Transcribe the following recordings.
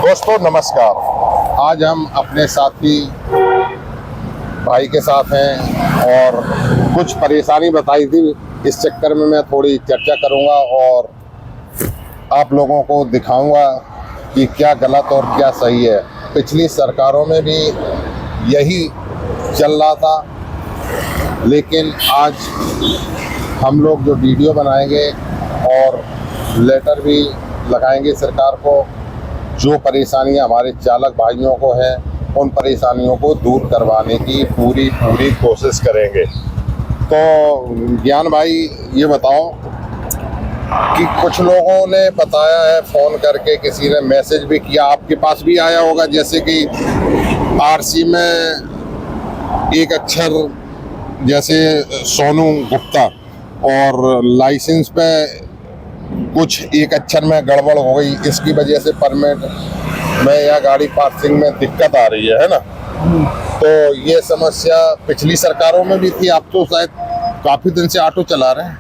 दोस्तों नमस्कार। आज हम अपने साथी भाई के साथ हैं और कुछ परेशानी बताई थी, इस चक्कर में मैं थोड़ी चर्चा करूंगा और आप लोगों को दिखाऊंगा कि क्या गलत और क्या सही है। पिछली सरकारों में भी यही चल रहा था, लेकिन आज हम लोग जो वीडियो बनाएंगे और लेटर भी लगाएंगे सरकार को, जो परेशानियां हमारे चालक भाइयों को हैं उन परेशानियों को दूर करवाने की पूरी कोशिश करेंगे। तो ज्ञान भाई ये बताओ कि कुछ लोगों ने बताया है फ़ोन करके, किसी ने मैसेज भी किया, आपके पास भी आया होगा, जैसे कि आरसी में एक अक्षर जैसे सोनू गुप्ता और लाइसेंस पे कुछ एक अक्षर में गड़बड़ हो गई, इसकी वजह से परमिट में या गाड़ी पासिंग में दिक्कत आ रही है ना। तो ये समस्या पिछली सरकारों में भी थी, आप तो शायद काफी दिन से ऑटो चला रहे हैं।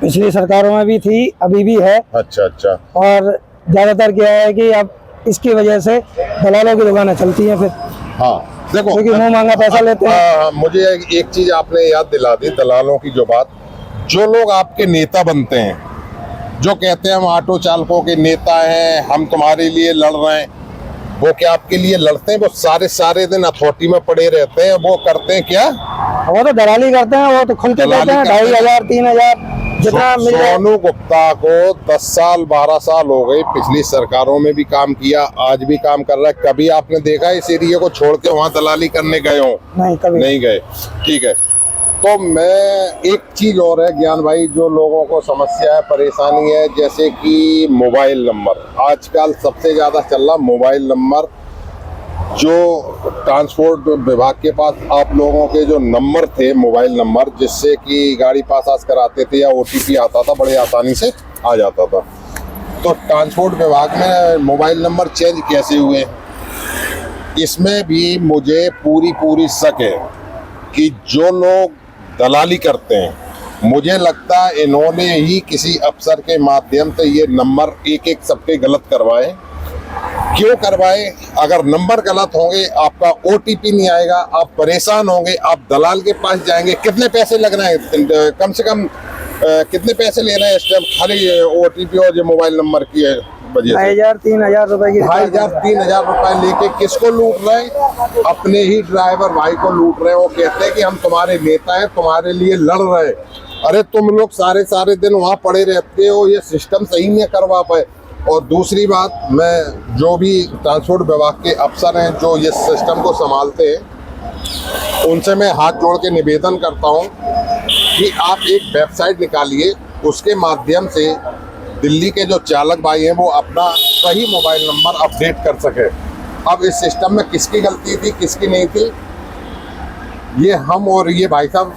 पिछली सरकारों में भी थी, अभी भी है। अच्छा। और ज्यादातर क्या है कि अब इसकी वजह से दलालों की दुकानें चलती हैं। फिर हाँ देखो, क्योंकि मुंह मांगा पैसा लेते हैं। मुझे एक चीज आपने याद दिला दी, दलालों की जो बात, जो लोग आपके नेता बनते हैं, जो कहते हैं हम ऑटो चालकों के नेता हैं, हम तुम्हारे लिए लड़ रहे हैं, वो क्या आपके लिए लड़ते हैं? वो सारे दिन अथॉरिटी में पड़े रहते हैं। वो करते हैं क्या? वो तो दलाली करते हैं, वो तो खुल के कहते हैं 2500 3000 जितना मिल जाए। सोनू गुप्ता को 10 साल 12 साल हो गए, पिछली सरकारों में भी काम किया, आज भी काम कर रहा है। कभी आपने देखा इस एरिया को छोड़ के वहाँ दलाली करने गए हो? नहीं, कभी नहीं गए। ठीक है, तो मैं एक चीज और है ज्ञान भाई, जो लोगों को समस्या है, परेशानी है, जैसे कि मोबाइल नंबर। आजकल सबसे ज्यादा चल रहा मोबाइल नंबर। जो ट्रांसपोर्ट विभाग के पास आप लोगों के जो नंबर थे, मोबाइल नंबर, जिससे कि गाड़ी पास कराते थे या OTP आता था, बड़े आसानी से आ जाता था। तो ट्रांसपोर्ट विभाग में मोबाइल नंबर चेंज कैसे हुए, इसमें भी मुझे पूरी शक है कि जो लोग दलाली करते हैं, मुझे लगता है इन्होंने ही किसी अफसर के माध्यम से ये नंबर एक सबके गलत करवाए। क्यों करवाए? अगर नंबर गलत होंगे, आपका OTP नहीं आएगा, आप परेशान होंगे, आप दलाल के पास जाएंगे। कितने पैसे लग रहे हैं, कम से कम कितने पैसे ले रहे हैं इस टाइम खाली OTP और जो मोबाइल नंबर की है वजह से? 2000-3000 रुपए की। 2000-3000 रुपए लेके किसको लूट रहे हैं? अपने ही ड्राइवर भाई को लूट रहे हैं। वो कहते हैं कि हम तुम्हारे नेता हैं, तुम्हारे लिए लड़ रहे हैं। अरे तुम लोग सारे दिन वहाँ पड़े रहते हो, ये सिस्टम सही नहीं करवा पाए। और दूसरी बात, मैं जो भी ट्रांसपोर्ट विभाग के अफसर हैं जो ये सिस्टम को संभालते हैं, उनसे मैं हाथ जोड़ के निवेदन करता हूँ कि आप एक वेबसाइट निकालिए, उसके माध्यम से दिल्ली के जो चालक भाई हैं वो अपना सही मोबाइल नंबर अपडेट कर सके। अब इस सिस्टम में किसकी गलती थी, किसकी नहीं थी, ये हम और ये भाई साहब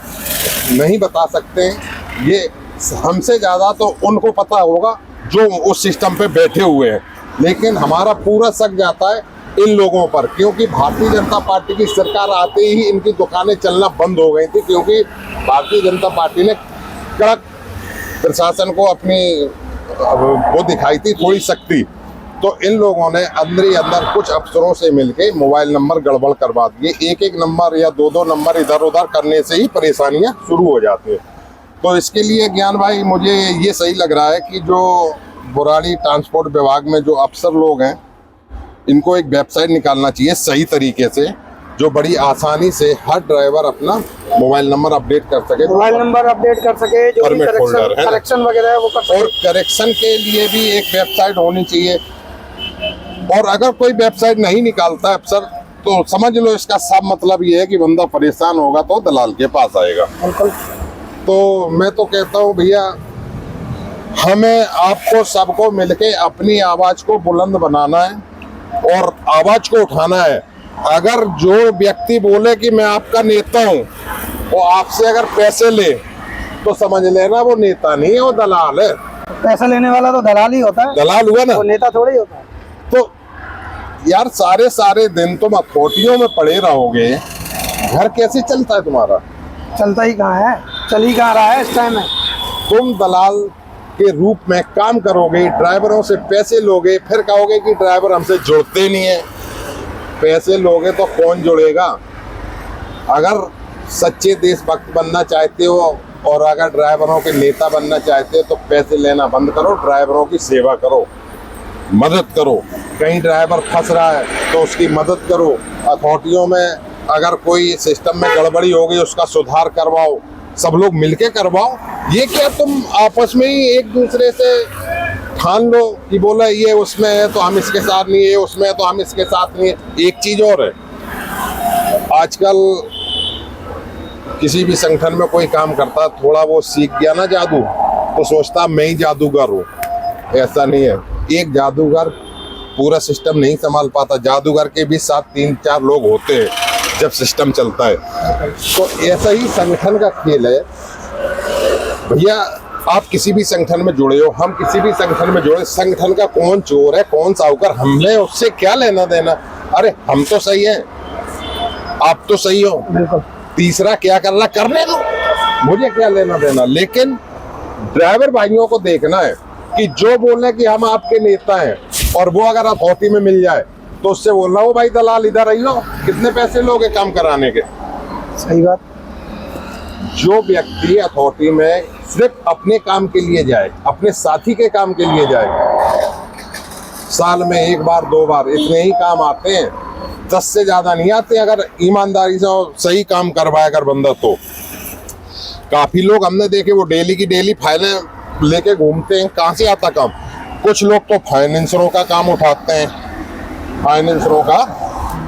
नहीं बता सकते हैं। ये हमसे ज़्यादा तो उनको पता होगा जो उस सिस्टम पे बैठे हुए हैं। लेकिन हमारा पूरा शक जाता है इन लोगों पर, क्योंकि भारतीय जनता पार्टी की सरकार आते ही इनकी दुकानें चलना बंद हो गई थी, क्योंकि भारतीय जनता पार्टी ने कड़क प्रशासन को अपनी वो दिखाई थी थोड़ी शक्ति। तो इन लोगों ने अंदर ही अंदर कुछ अफसरों से मिलके मोबाइल नंबर गड़बड़ करवा दिए। एक नंबर या दो नंबर इधर उधर करने से ही परेशानियां शुरू हो जाती हैं। तो इसके लिए ज्ञान भाई, मुझे ये सही लग रहा है कि जो बुराड़ी ट्रांसपोर्ट विभाग में जो अफसर लोग हैं, इनको एक वेबसाइट निकालना चाहिए सही तरीके से, जो बड़ी आसानी से हर ड्राइवर अपना मोबाइल नंबर अपडेट कर सके, मोबाइल नंबर अपडेट कर सके, जो करेक्शन वगैरह है वो कर सके। और करेक्शन के लिए भी एक वेबसाइट होनी चाहिए। और अगर कोई वेबसाइट नहीं निकालता है अफसर, तो समझ लो इसका साफ मतलब ये है कि बंदा परेशान होगा तो दलाल के पास आएगा। बिल्कुल। तो मैं तो कहता हूँ भैया, हमें आपको सबको मिलके अपनी आवाज को बुलंद बनाना है और आवाज को उठाना है। अगर जो व्यक्ति बोले कि मैं आपका नेता हूँ, वो आपसे अगर पैसे ले तो समझ लेना वो नेता नहीं है, वो दलाल है। पैसा लेने वाला तो दलाल ही होता है। दलाल हुआ ना, वो नेता थोड़ी होता है। तो यार सारे दिन तुम अथॉरिटियों में पड़े रहोगे, घर कैसे चलता है तुम्हारा? चलता ही कहाँ है, चल ही कहाँ रहा है इस टाइम में। तुम दलाल के रूप में काम करोगे, ड्राइवरों से पैसे लोगे, फिर कहोगे कि ड्राइवर हमसे जुड़ते नहीं है। पैसे लोगे तो कौन जुड़ेगा? अगर सच्चे देशभक्त बनना चाहते हो और अगर ड्राइवरों के नेता बनना चाहते हो तो पैसे लेना बंद करो, ड्राइवरों की सेवा करो, मदद करो। कहीं ड्राइवर फंस रहा है तो उसकी मदद करो। अथॉरिटियों में अगर कोई सिस्टम में गड़बड़ी हो गई उसका सुधार करवाओ, सब लोग मिलके करवाओ। ये क्या तुम आपस में ही एक दूसरे से ठान लो कि बोला ये उसमें है तो हम इसके साथ नहीं, ये उसमें है तो हम इसके साथ नहीं है। एक चीज और है, आजकल किसी भी संगठन में कोई काम करता, थोड़ा वो सीख गया ना जादू, तो सोचता मैं ही जादूगर हूँ। ऐसा नहीं है, एक जादूगर पूरा सिस्टम नहीं संभाल पाता। जादूगर के भी साथ 3-4 लोग होते हैं जब सिस्टम चलता है। तो ऐसा ही संगठन का खेल है भैया। आप किसी भी संगठन में जुड़े हो, हम किसी भी संगठन में जुड़े, संगठन का कौन चोर है कौन साहूकार, हमने उससे क्या लेना देना? अरे हम तो सही हैं, आप तो सही हो, तीसरा क्या करना करने दो, मुझे क्या लेना देना। लेकिन ड्राइवर भाइयों को देखना है कि जो बोले कि हम आपके नेता हैं और वो अगर अथॉरिटी में मिल जाए तो उससे बोलना हो भाई दलाल इधर आई हो, कितने पैसे लोगे काम कराने के। सही बात। जो व्यक्ति अथॉरिटी में सिर्फ अपने काम के लिए जाए, अपने साथी के काम के लिए जाए, साल में 1 बार 2 बार इतने ही काम आते हैं, 10 से ज्यादा नहीं आते। अगर ईमानदारी से और सही काम करवाए अगर बंदा तो काफी लोग हमने देखे वो डेली की डेली फाइलें लेके घूमते हैं। कहाँ से आता काम? कुछ लोग तो फाइनेंसरों का काम उठाते हैं, फाइनेंसरों का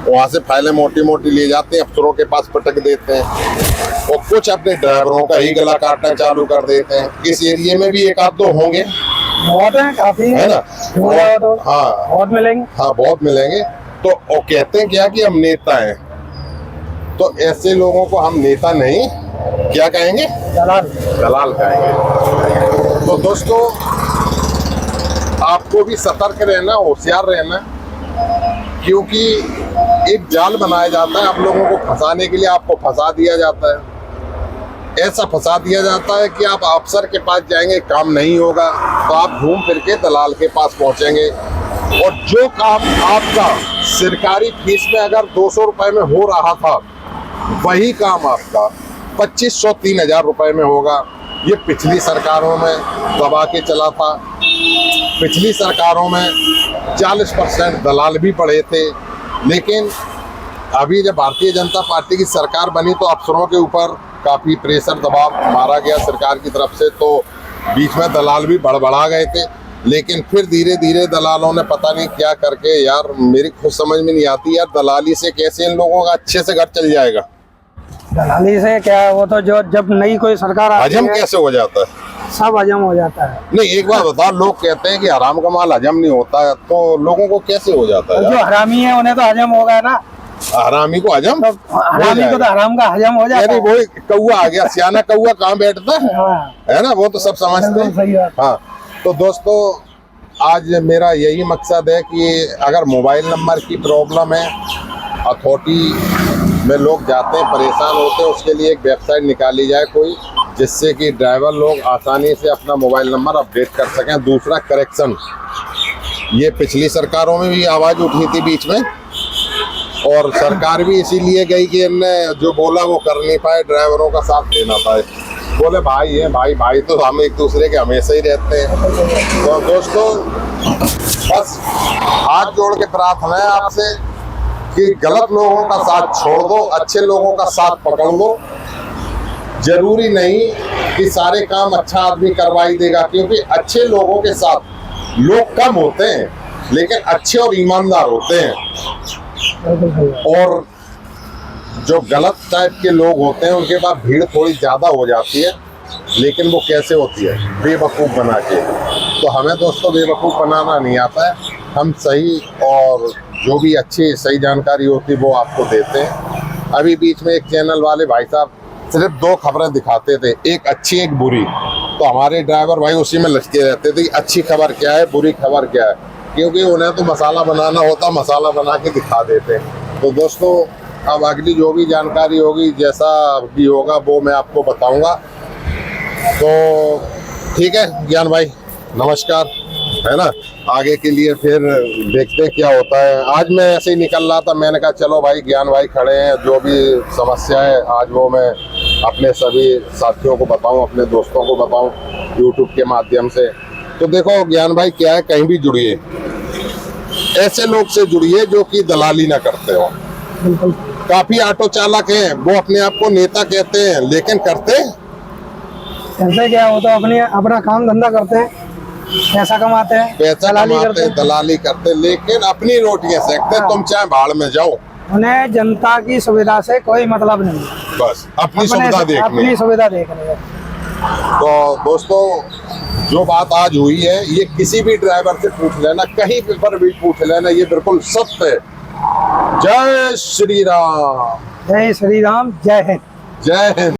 वहाँ से फाइलें मोटी मोटी ले जाते हैं, अफसरों के पास पटक देते हैं, और कुछ अपने ड्राइवरों का ही गला काटना चालू कर देते हैं। इस एरिया में भी 1-2 होंगे, बहुत है, काफी है ना? हाँ बहुत मिलेंगे, हाँ बहुत मिलेंगे। तो वो कहते हैं क्या कि हम नेता हैं, तो ऐसे लोगों को हम नेता नहीं क्या कहेंगे? दलाल कहेंगे। तो दोस्तों आपको भी सतर्क रहना, होशियार रहना, क्योंकि एक जाल बनाया जाता है आप लोगों को फंसाने के लिए। आपको फंसा दिया जाता है, ऐसा फंसा दिया जाता है कि आप अफसर के पास जाएंगे काम नहीं होगा तो आप घूम फिर के दलाल के पास पहुंचेंगे, और जो काम आपका सरकारी फीस में अगर 200 रुपए में हो रहा था वही काम आपका 2500-3000 रुपए में होगा। ये पिछली सरकारों में दबा के चला था। पिछली सरकारों में 40% दलाल भी पड़े थे, लेकिन अभी जब भारतीय जनता पार्टी की सरकार बनी तो अफसरों के ऊपर काफ़ी प्रेशर दबाव मारा गया सरकार की तरफ से, तो बीच में दलाल भी बड़बड़ा गए थे। लेकिन फिर धीरे धीरे दलालों ने पता नहीं क्या करके, यार मेरी खुद समझ में नहीं आती यार, दलाली से कैसे इन लोगों का अच्छे से घर चल जाएगा? दलाली से क्या, वो तो जो जब नई कोई सरकार आती हजम है कैसे हो जाता है? सब हजम हो जाता है। नहीं एक बात बता, लोग कहते हैं कि हराम का माल हजम नहीं होता, तो लोगों को कैसे हो जाता है? जो हरामी है उन्हें तो हजम हो गया ना, हरामी को हजम, हरामी को तो हराम का हजम हो जाता है। वही कौआ आ गया, सियाना कौआ कहाँ बैठता है ना, वो तो सब समझते हैं। सही बात। हाँ तो दोस्तों आज मेरा यही मकसद है कि अगर मोबाइल नंबर की प्रॉब्लम है, अथॉरिटी में लोग जाते हैं परेशान होते हैं, उसके लिए एक वेबसाइट निकाली जाए कोई, जिससे कि ड्राइवर लोग आसानी से अपना मोबाइल नंबर अपडेट कर सकें। दूसरा करेक्शन, ये पिछली सरकारों में भी आवाज़ उठी थी बीच में, और सरकार भी इसीलिए गई कि इनने जो बोला वो कर नहीं पाए, ड्राइवरों का साथ देना पाए। बोले भाई है भाई भाई तो हम एक दूसरे के हमेशा ही रहते हैं। तो दोस्तों बस हाथ जोड़ के प्रार्थना है आपसे कि गलत लोगों का साथ छोड़ दो, अच्छे लोगों का साथ पकड़ लो। जरूरी नहीं कि सारे काम अच्छा आदमी करवाई देगा, क्योंकि अच्छे लोगों के साथ लोग कम होते हैं लेकिन अच्छे और ईमानदार होते हैं, और जो गलत टाइप के लोग होते हैं उनके पास भीड़ थोड़ी ज़्यादा हो जाती है। लेकिन वो कैसे होती है? बेवकूफ़ बना के। तो हमें दोस्तों बेवकूफ़ बनाना नहीं आता है, हम सही और जो भी अच्छी सही जानकारी होती है वो आपको देते हैं। अभी बीच में एक चैनल वाले भाई साहब सिर्फ 2 खबरें दिखाते थे, एक अच्छी एक बुरी, तो हमारे ड्राइवर भाई उसी में लटके रहते थे कि अच्छी खबर क्या है बुरी खबर क्या है, क्योंकि उन्हें तो मसाला बनाना होता, मसाला बना के दिखा देते। तो दोस्तों अब अगली जो भी जानकारी होगी, जैसा भी होगा वो मैं आपको बताऊंगा। तो ठीक है ज्ञान भाई। नमस्कार, है ना। आगे के लिए फिर देखते हैं क्या होता है। आज मैं ऐसे ही निकल रहा था, मैंने कहा चलो भाई ज्ञान भाई खड़े हैं, जो भी समस्या है आज वो मैं अपने सभी साथियों को बताऊं, अपने दोस्तों को बताऊं यूट्यूब के माध्यम से। तो देखो ज्ञान भाई क्या है, कहीं भी जुड़िए, ऐसे लोग से जुड़िए जो कि दलाली ना करते हो। बिल्कुल। काफी ऑटो चालक हैं, वो अपने आप को नेता कहते हैं, लेकिन करते करते क्या, वो तो अपने अपना काम धंधा करते हैं, पैसा कमाते हैं, पैसा दलाली कमाते करते हैं, हैं। दलाली करते हैं, लेकिन अपनी रोटियां सेकते हैं। तुम चाहे भाड़ में जाओ, उन्हें जनता की सुविधा से कोई मतलब नहीं है, बस अपनी अपने सुविधा देखनी है। अपनी सुविधा देखनी है। तो दोस्तों, जो बात आज हुई है ये किसी भी ड्राइवर से पूछ लेना, कहीं पर भी पूछ लेना, ये बिल्कुल सत्य है। जय श्री राम। जय श्री राम, जय हिंद। जय हिंद।